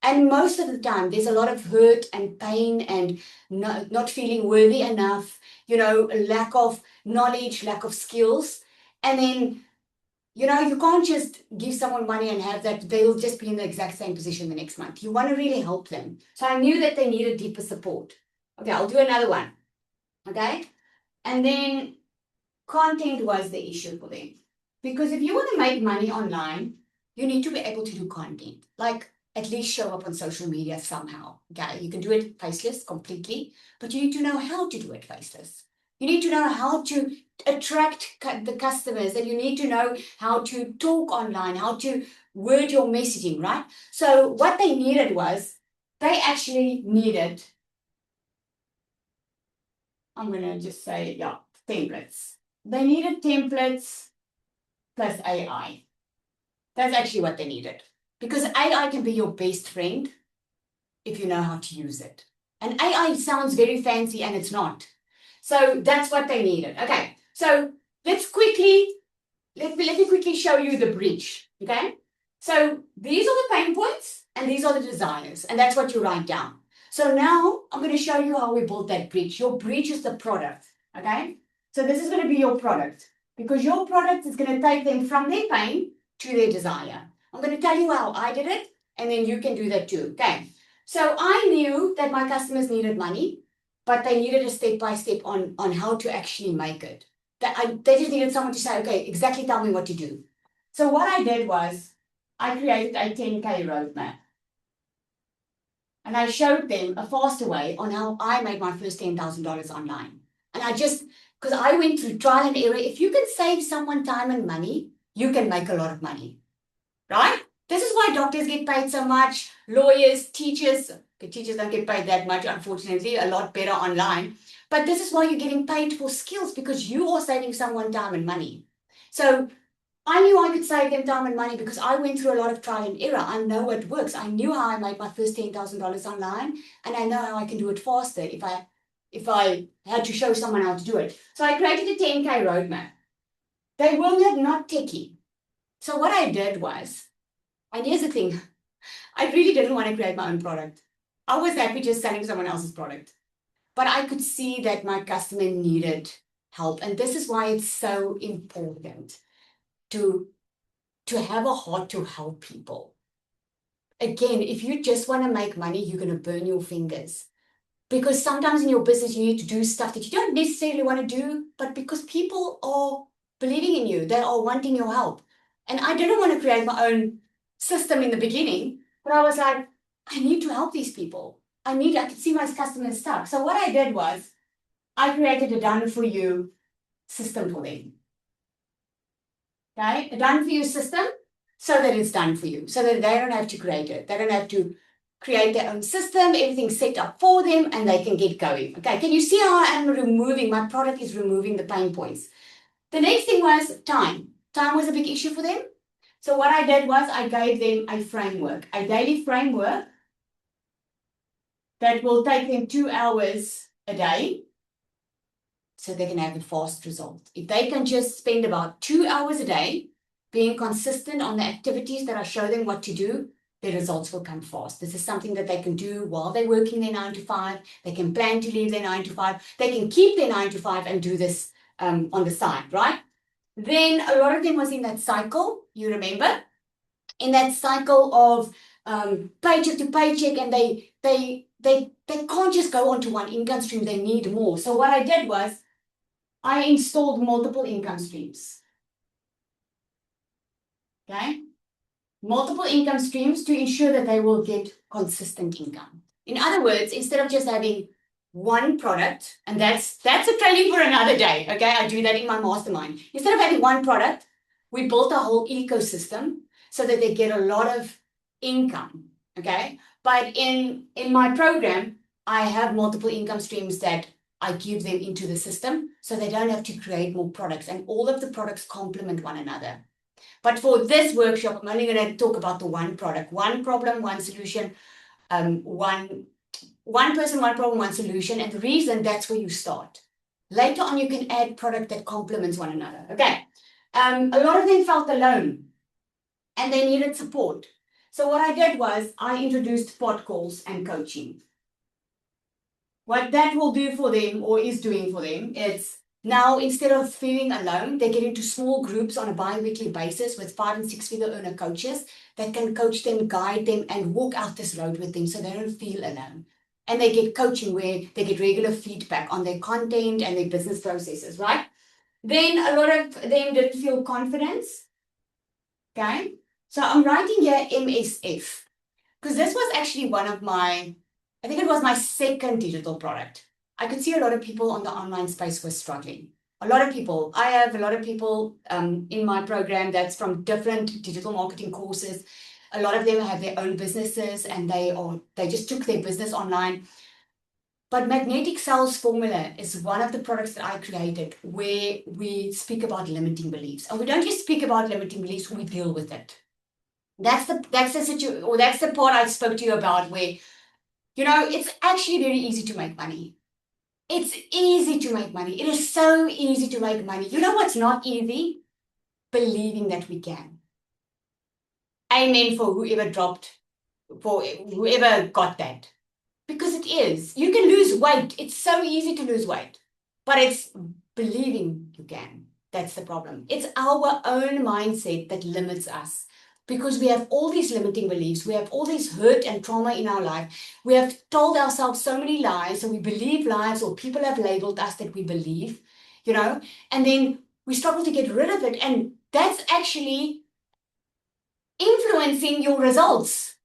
S1: And most of the time, there's a lot of hurt and pain and not feeling worthy enough, lack of knowledge, lack of skills. And then, you can't just give someone money and have that they'll just be in the exact same position the next month. You want to really help them. So I knew that they needed deeper support. Okay, I'll do another one. Okay. And then content was the issue for them. Because if you want to make money online, you need to be able to do content. Like, at least show up on social media somehow. Okay, you can do it faceless completely, but you need to know how to do it faceless. You need to know how to attract the customers, and you need to know how to talk online, how to word your messaging, right? So what they needed was, they actually needed, I'm going to just say, yeah, templates. They needed templates plus AI. That's actually what they needed. Because AI can be your best friend if you know how to use it. And AI sounds very fancy, and it's not. So that's what they needed. Okay, so let me quickly show you the breach. Okay, so these are the pain points and these are the desires, and that's what you write down. So now I'm going to show you how we built that breach. Your breach is the product. Okay, so this is going to be your product, because your product is going to take them from their pain to their desire. I'm going to tell you how I did it, and then you can do that too. Okay, so I knew that my customers needed money, but they needed a step-by-step on how to actually make it. They just needed someone to say, okay, exactly tell me what to do. So what I did was, I created a 10K roadmap. And I showed them a faster way on how I made my first $10,000 online. And because I went through trial and error. If you can save someone time and money, you can make a lot of money, right? This is why doctors get paid so much, lawyers, teachers. Teachers don't get paid that much, unfortunately, a lot better online. But this is why you're getting paid for skills, because you are saving someone time and money. So I knew I could save them time and money because I went through a lot of trial and error. I know what works. I knew how I made my first $10,000 online, and I know how I can do it faster if I had to show someone how to do it. So I created a 10K roadmap. They were not techie. So what I did was, and here's the thing, I really didn't want to create my own product. I was happy just selling someone else's product. But I could see that my customer needed help. And this is why it's so important to have a heart to help people. Again, if you just want to make money, you're going to burn your fingers. Because sometimes in your business, you need to do stuff that you don't necessarily want to do, but because people are believing in you, they are wanting your help. And I didn't want to create my own system in the beginning, but I was like, I need to help these people. I could see my customers stuck. So what I did was I created a done for you system for them. Okay, a done for you system so that it's done for you, so that they don't have to create it. They don't have to create their own system, everything's set up for them and they can get going. Okay, can you see how I am removing, my product is removing the pain points. The next thing was time. Time was a big issue for them. So what I did was I gave them a framework, a daily framework that will take them 2 hours a day so they can have a fast result. If they can just spend about 2 hours a day being consistent on the activities that I show them what to do, the results will come fast. This is something that they can do while they're working their 9 to 5. They can plan to leave their 9 to 5. They can keep their 9 to 5 and do this on the side, right? Then a lot of them was in that cycle, you remember? In that cycle of paycheck to paycheck, and they can't just go onto one income stream, they need more. So what I did was I installed multiple income streams. Okay? Multiple income streams to ensure that they will get consistent income. In other words, instead of just having one product, and that's a training for another day, okay? I do that in my mastermind. Instead of having one product, we built a whole ecosystem so that they get a lot of income, okay? But in my program, I have multiple income streams that I give them into the system so they don't have to create more products, and all of the products complement one another. But for this workshop, I'm only going to talk about the one product, one problem, one solution, one person, one problem, one solution. And the reason, that's where you start. Later on, you can add product that complements one another. Okay. A lot of them felt alone and they needed support. So what I did was I introduced pod calls and coaching. What that will do for them, or is doing for them, is now instead of feeling alone, they get into small groups on a bi-weekly basis with 5 and 6 figure earner coaches that can coach them, guide them, and walk out this road with them so they don't feel alone. And they get coaching where they get regular feedback on their content and their business processes, right? Then a lot of them didn't feel confidence. Okay, so I'm writing here MSF because this was actually one of my, I think it was my second digital product. I could see a lot of people on the online space were struggling. A lot of people. I have a lot of people in my program that's from different digital marketing courses. A lot of them have their own businesses and they just took their business online. But Magnetic Sales Formula is one of the products that I created where we speak about limiting beliefs. And we don't just speak about limiting beliefs, we deal with it. That's the situation, or that's the part I spoke to you about where, you know, it's actually very easy to make money. It's easy to make money. It is so easy to make money. You know what's not easy? Believing that we can. Amen for whoever got that. Because it is. You can lose weight. It's so easy to lose weight. But it's believing you can. That's the problem. It's our own mindset that limits us. Because we have all these limiting beliefs. We have all this hurt and trauma in our life. We have told ourselves so many lies. So we believe lies, or people have labeled us that we believe, you know, and then we struggle to get rid of it. And that's actually influencing your results,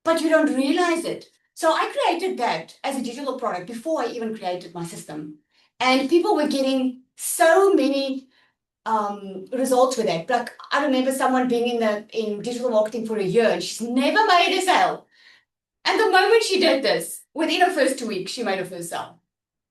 S1: but you don't realize it. So I created that as a digital product before I even created my system. And people were getting so many results with that. Like, I remember someone being in digital marketing for a year and she's never made a sale. And the moment she did this, within her first 2 weeks, she made her first sale.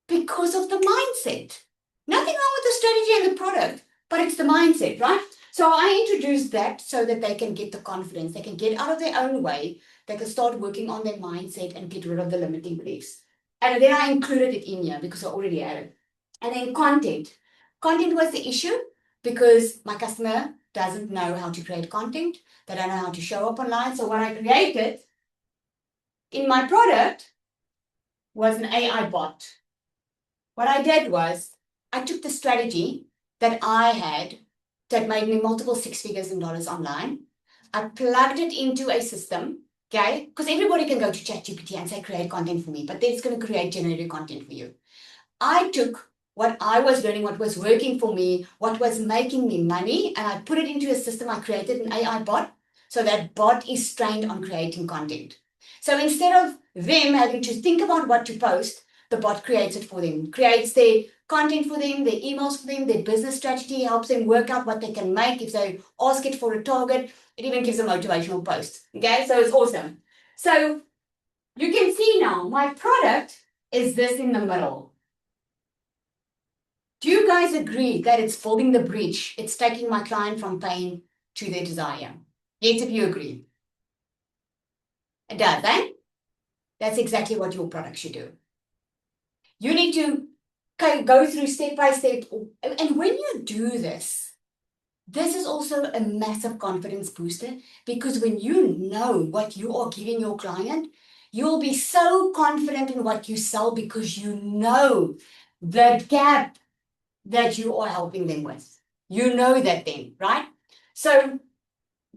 S1: Because of the mindset. Nothing wrong with the strategy and the product, but it's the mindset, right? So I introduced that so that they can get the confidence. They can get out of their own way. They can start working on their mindset and get rid of the limiting beliefs. And then I included it in here because I already had it. And then content. Content was the issue because my customer doesn't know how to create content. They don't know how to show up online. So what I created in my product was an AI bot. What I did was I took the strategy that I had that made me multiple six figures in dollars online. I plugged it into a system, okay? Because everybody can go to ChatGPT and say, create content for me, but then it's going to create generated content for you. I took what I was learning, what was working for me, what was making me money, and I put it into a system. I created an AI bot. So that bot is trained on creating content. So instead of them having to think about what to post, the bot creates it for them, creates their content for them, their emails for them, their business strategy, helps them work out what they can make. If they ask it for a target, it even gives a motivational post. Okay, so it's awesome. So you can see now my product is this in the middle. Do you guys agree that it's building the bridge? It's taking my client from pain to their desire. Yes, if you agree. It does, eh? That's exactly what your product should do. You need to go through step by step. And when you do this, this is also a massive confidence booster because when you know what you are giving your client, you'll be so confident in what you sell because you know the gap that you are helping them with. You know that then, right? So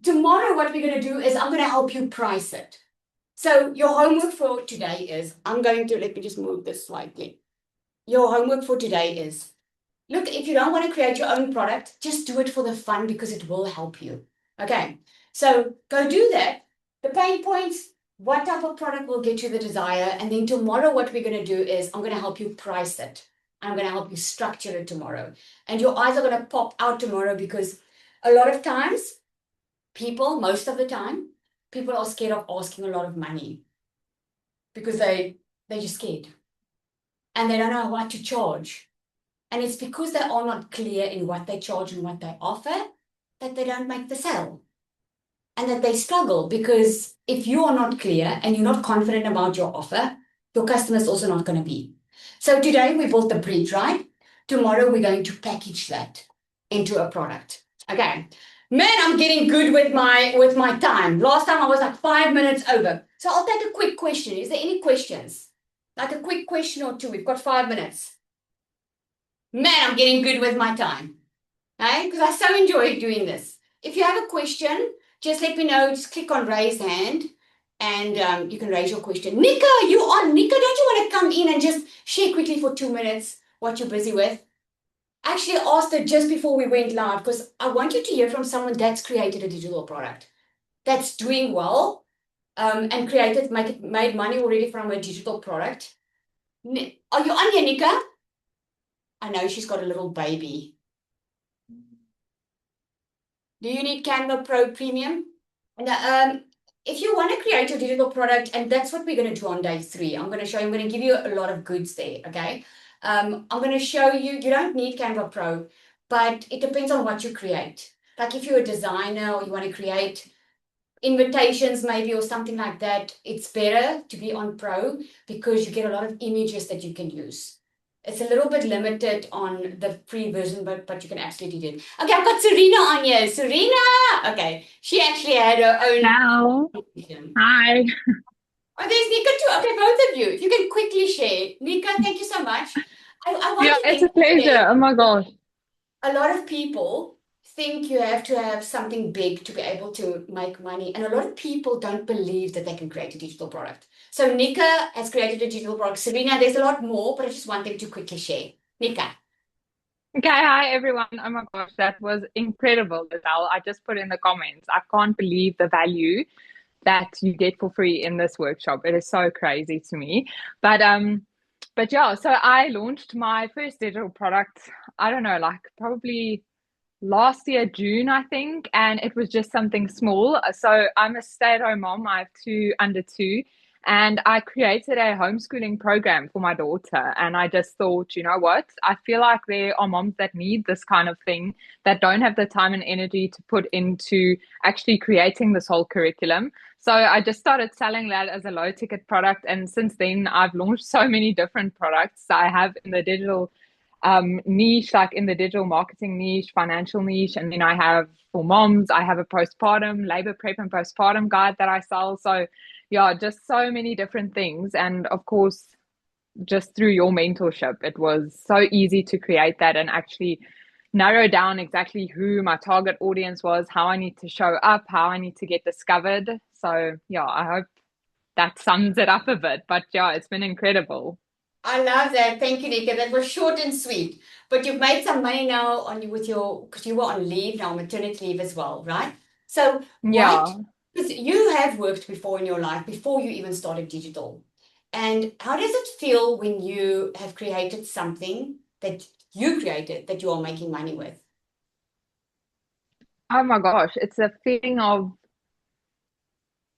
S1: tomorrow, what we're going to do is I'm going to help you price it. So your homework for today is, let me just move this slightly. Your homework for today is, look, if you don't want to create your own product, just do it for the fun because it will help you. Okay, so go do that. The pain points, what type of product will get you the desire. And then tomorrow, what we're going to do is I'm going to help you price it. I'm going to help you structure it tomorrow. And your eyes are going to pop out tomorrow because a lot of times, most of the time, people are scared of asking a lot of money because they're just scared and they don't know what to charge. And it's because they are not clear in what they charge and what they offer that they don't make the sale and that they struggle because if you are not clear and you're not confident about your offer, your customer is also not going to be. So today we built the bridge, right? Tomorrow we're going to package that into a product. Okay. Man, I'm getting good with my time. Last time I was like 5 minutes over. So I'll take a quick question. Is there any questions? Like a quick question or two. We've got 5 minutes. Man, I'm getting good with my time. Right? Because I so enjoy doing this. If you have a question, just let me know. Just click on raise hand and you can raise your question. Nika, you on? Nika, don't you want to come in and just share quickly for 2 minutes what you're busy with? I actually asked her just before we went live because I want you to hear from someone that's created a digital product, that's doing well and made money already from a digital product. Are you on here, Nika? I know she's got a little baby. Do you need Canva Pro Premium? And, if you want to create your digital product, and that's what we're going to do on day 3, I'm going to show you, I'm going to give you a lot of goods there, okay? I'm going to show you, you don't need Canva Pro, but it depends on what you create. Like if you're a designer or you want to create invitations maybe or something like that, it's better to be on Pro because you get a lot of images that you can use. It's a little bit limited on the free version, but you can absolutely do it. Okay, I've got Serena on here. Serena! Okay, she actually had her own.
S3: Now, hi.
S1: Oh, there's Nika too. Okay, both of you. If you can quickly share. Nika, thank you so much. I want
S3: Yeah,
S1: to
S3: it's
S1: then
S3: a pleasure.
S1: say
S3: Oh my gosh.
S1: a lot of people think you have to have something big to be able to make money. And a lot of people don't believe that they can create a digital product. So Nika has created a digital product. Serena, there's a lot more, but I just want them to quickly share. Nika.
S3: Okay, hi everyone. Oh my gosh, that was incredible, Lizelle. I just put in the comments. I can't believe the value that you get for free in this workshop. It is so crazy to me. But yeah, so I launched my first digital product, I don't know, like probably last year, June, I think, and it was just something small. So I'm a stay-at-home mom. I have two under two, and I created a homeschooling program for my daughter. And I just thought, you know what? I feel like there are moms that need this kind of thing that don't have the time and energy to put into actually creating this whole curriculum. So I just started selling that as a low ticket product. And since then, I've launched so many different products. I have in the digital niche, like in the digital marketing niche, financial niche. And then I have for moms, I have a postpartum, labor prep and postpartum guide that I sell. So yeah, just so many different things. And of course, just through your mentorship. It was so easy to create that and actually narrow down exactly who my target audience was, how I need to show up, how I need to get discovered. So yeah, I hope that sums it up a bit. But yeah, it's been incredible.
S1: I love that. Thank you, Nika. That was short and sweet. But you've made some money now on you with your, because you were on leave now, maternity leave as well, right? So what,
S3: Yeah.
S1: because you have worked before in your life, before you even started digital. And how does it feel when you have created something that you created that you are making money with?
S3: Oh my gosh, it's a feeling of,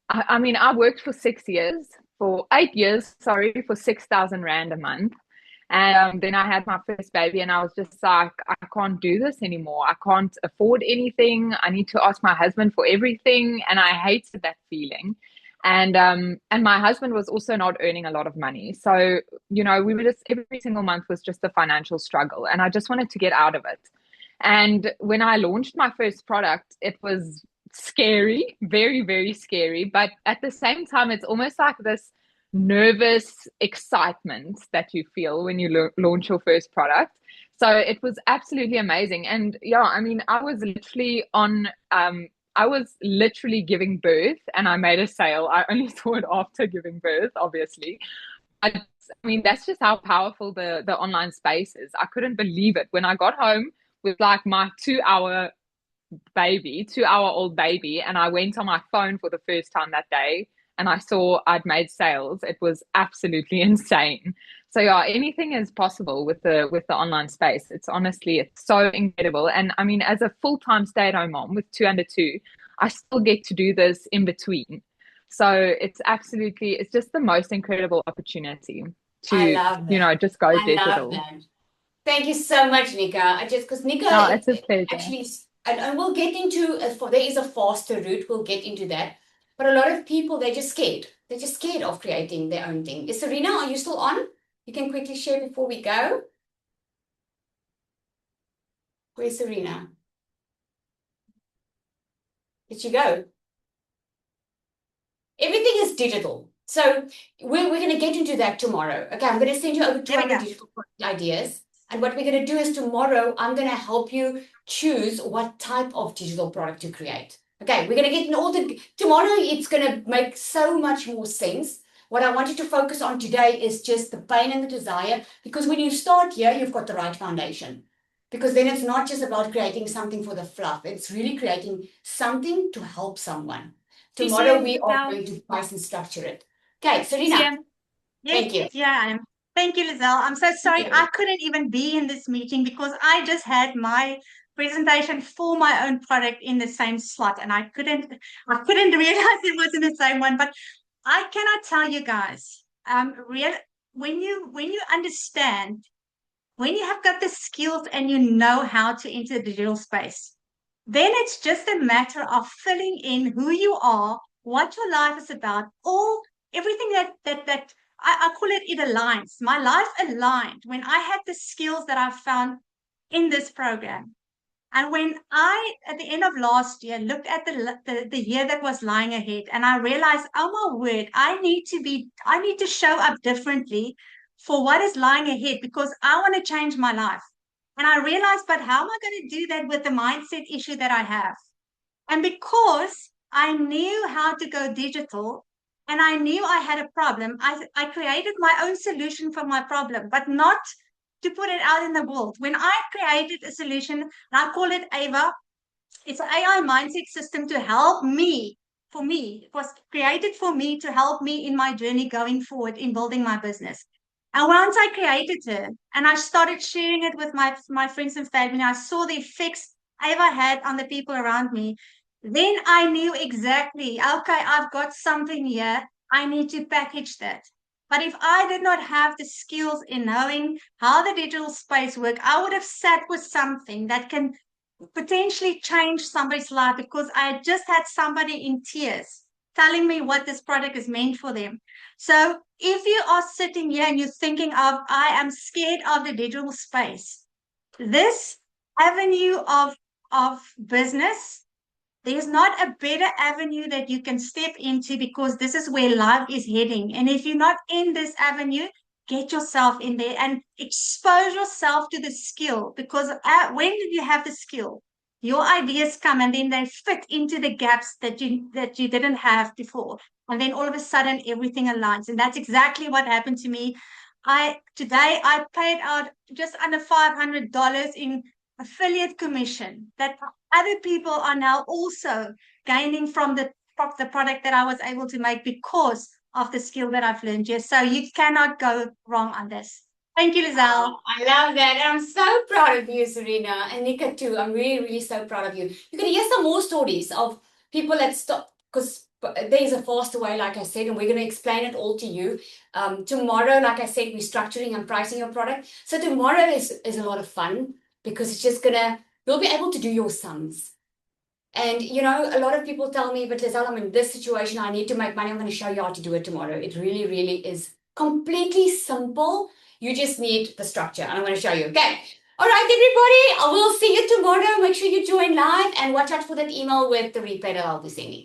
S3: I mean, I worked for 6 years, for 8 years, sorry, for 6,000 Rand a month. And then I had my first baby, and I was just like, I can't do this anymore. I can't afford anything. I need to ask my husband for everything. And I hated that feeling. And my husband was also not earning a lot of money. So, we were just every single month was just a financial struggle. And I just wanted to get out of it. And when I launched my first product, it was scary, very, very scary. But at the same time, it's almost like this nervous excitement that you feel when you launch your first product. So it was absolutely amazing. And yeah, I mean, I was literally giving birth and I made a sale. I only saw it after giving birth, obviously. I mean, that's just how powerful the online space is. I couldn't believe it when I got home with like my 2 hour baby, 2 hour old baby, and I went on my phone for the first time that day and I saw I'd made sales. It was absolutely insane. So yeah, anything is possible with the online space. It's so incredible. And I mean, as a full-time stay-at-home mom with two under two, I still get to do this in between. So it's just the most incredible opportunity
S1: I
S3: to,
S1: love that.
S3: just go
S1: I love
S3: digital.
S1: that. Thank you so much, Nika. Because Nika,
S3: No, it's a pleasure.
S1: actually, and we'll get into, there is a faster route, we'll get into that. But a lot of people, they're just scared. They're just scared of creating their own thing. Is Serena, are you still on? You can quickly share before we go. Where's Serena? Did she go? Everything is digital. So we're going to get into that tomorrow. Okay, I'm going to send you over 200 digital ideas. And what we're going to do is tomorrow, I'm going to help you choose what type of digital product to create. Okay, we're going to get in all the, tomorrow it's going to make so much more sense. What I want you to focus on today is just the pain and the desire, because when you start here, you've got the right foundation. Because then it's not just about creating something for the fluff. It's really creating something to help someone. Tomorrow we are going to price and structure it. Okay, Serena, thank you.
S4: Yes, yeah, I am. Thank you, Lizelle. I'm so sorry I couldn't even be in this meeting because I just had my presentation for my own product in the same slot, and I couldn't realize it was in the same one. But I cannot tell you guys, when you understand, when you have got the skills and you know how to enter the digital space, then it's just a matter of filling in who you are, what your life is about, all everything that I call it aligns. My life aligned when I had the skills that I found in this program. And when I, at the end of last year, looked at the year that was lying ahead, and I realized, oh my word, I need to show up differently for what is lying ahead because I want to change my life. And I realized, but how am I going to do that with the mindset issue that I have? And because I knew how to go digital and I knew I had a problem, I created my own solution for my problem, but not to put it out in the world. When I created a solution, and I call it AVA, it's an AI mindset system to help me. For me, it was created for me to help me in my journey going forward in building my business. And once I created it and I started sharing it with my friends and family, I saw the effects Ava had on the people around me. Then I knew exactly, okay, I've got something here. I need to package that. But if I did not have the skills in knowing how the digital space works, I would have sat with something that can potentially change somebody's life because I just had somebody in tears telling me what this product is meant for them. So if you are sitting here and you're thinking of, I am scared of the digital space, this avenue of business, there's not a better avenue that you can step into because this is where life is heading. And if you're not in this avenue, get yourself in there and expose yourself to the skill, because when you have the skill, your ideas come and then they fit into the gaps that you didn't have before. And then all of a sudden everything aligns. And that's exactly what happened to me. Today I paid out just under $500 in affiliate commission that other people are now also gaining from the product that I was able to make because of the skill that I've learned. Yes, so you cannot go wrong on this. Thank you, Lizelle.
S1: Oh, I love that. And I'm so proud of you, Serena, and Nika too. I'm really, really so proud of you. You can hear some more stories of people that stop, because there's a faster way, like I said, and we're going to explain it all to you. Tomorrow, like I said, we're structuring and pricing your product. So tomorrow is a lot of fun because it's just you'll be able to do your sums. And you know, a lot of people tell me, but Lizelle, I'm in this situation, I need to make money. I'm going to show you how to do it tomorrow. It really, really is completely simple. You just need the structure, and I'm going to show you. Okay. All right, everybody. I will see you tomorrow. Make sure you join live and watch out for that email with the replay that I'll be sending.